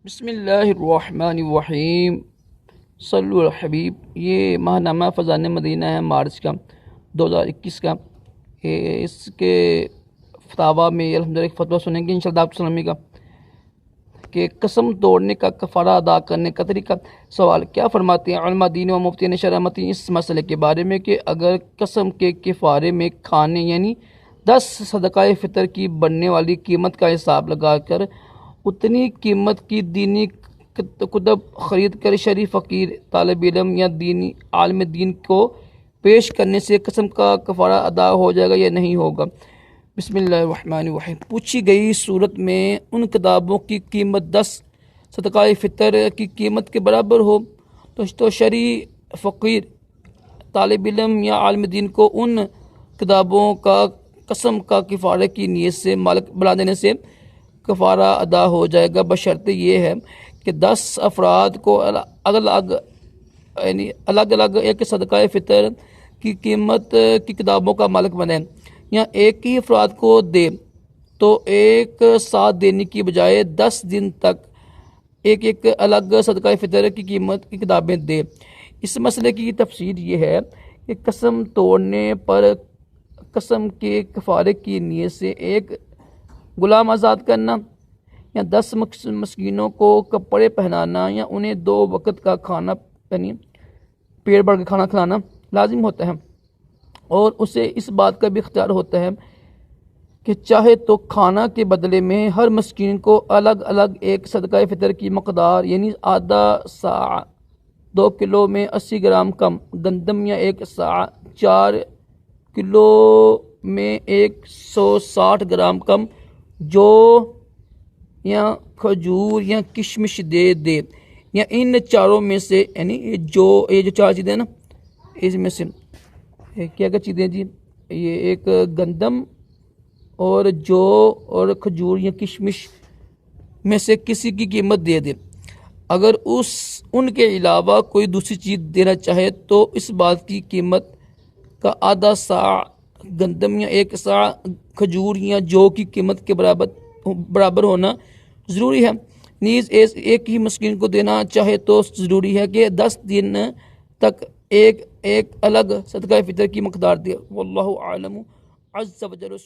बिस्मिल्लाहिर्रहमानिर्रहीम सल्लु अला हबीब। ये माहनामा फ़ज़ान मदीना है मार्च का 2021 का। इसके फतावा में अल्हम्दुलिल्लाह एक फतवा सुनेंगे इंशाअल्लाह सलामी का कि कसम तोड़ने का कफ़ारा अदा करने का तरीका। सवाल क्या फरमाते हैं उलमा दीन व मुफ्ती ने शरामती इस मसले के बारे में कि अगर कसम के कफ़ारे में खाने यानी 10 सदक़ाए फ़ितर की बनने वाली कीमत का हिसाब लगाकर उतनी कीमत की दीनी कुतुब ख़रीद कर शरीफ फ़कीर तालिब इल्म या दीनी आलिम दीन को पेश करने से कसम का कफ़ारा अदा हो जाएगा या नहीं होगा। बिस्मिल्लाहिर्रहमानिर्रहीम। पूछी गई सूरत में उन किताबों की कीमत 10 सदक़ाए फ़ितर की कीमत के बराबर हो तो शरी फ़कीर तालिब इल्म या आलिम दीन को उन किताबों का कसम का कफ़ारे की नीयत से मालिक बना देने से कफ़ारा अदा हो जाएगा, बशर्ते ये है कि 10 अफराद को अलग अलग एक सदक़ाए फ़ितर की कीमत की किताबों का मालिक बने या एक ही अफराद को दे तो एक साथ देने की बजाय 10 दिन तक एक एक अलग सदक़ाए फ़ितर की कीमत की किताबें दे। इस मसले की तफसीर ये है कि कसम तोड़ने पर कसम के कफ़ारे की नीयत से एक गुलाम आज़ाद करना या 10 मस्कीनों को कपड़े पहनाना या उन्हें 2 वक्त का खाना यानी पेट भर के खाना खिलाना लाजिम होता है और उसे इस बात का भी इख्तियार होता है कि चाहे तो खाना के बदले में हर मस्कीन को अलग अलग एक सदक़ाए फ़ितर की मकदार यानी आधा सा 2 किलो में 80 ग्राम कम गंदम या 1 सा 4 किलो में 160 ग्राम कम जो या खजूर या किशमिश दे या इन चारों में से यानी ये जो 4 चीज़ें ना इसमें से क्या क्या चीज़ें जी, ये एक गंदम और जो और खजूर या किशमिश में से किसी की कीमत दे। अगर उनके अलावा कोई दूसरी चीज़ देना चाहे तो इस बात की कीमत का आधा सा गंदम या 1 सा खजूर या जौ की कीमत के बराबर होना ज़रूरी है। नीज़ एक ही मस्कीन को देना चाहे तो ज़रूरी है कि 10 दिन तक एक एक अलग सदक़ाए फ़ितर की मकदार दे। वल्लाहु आलम। अज़्ज़ व जल्ल।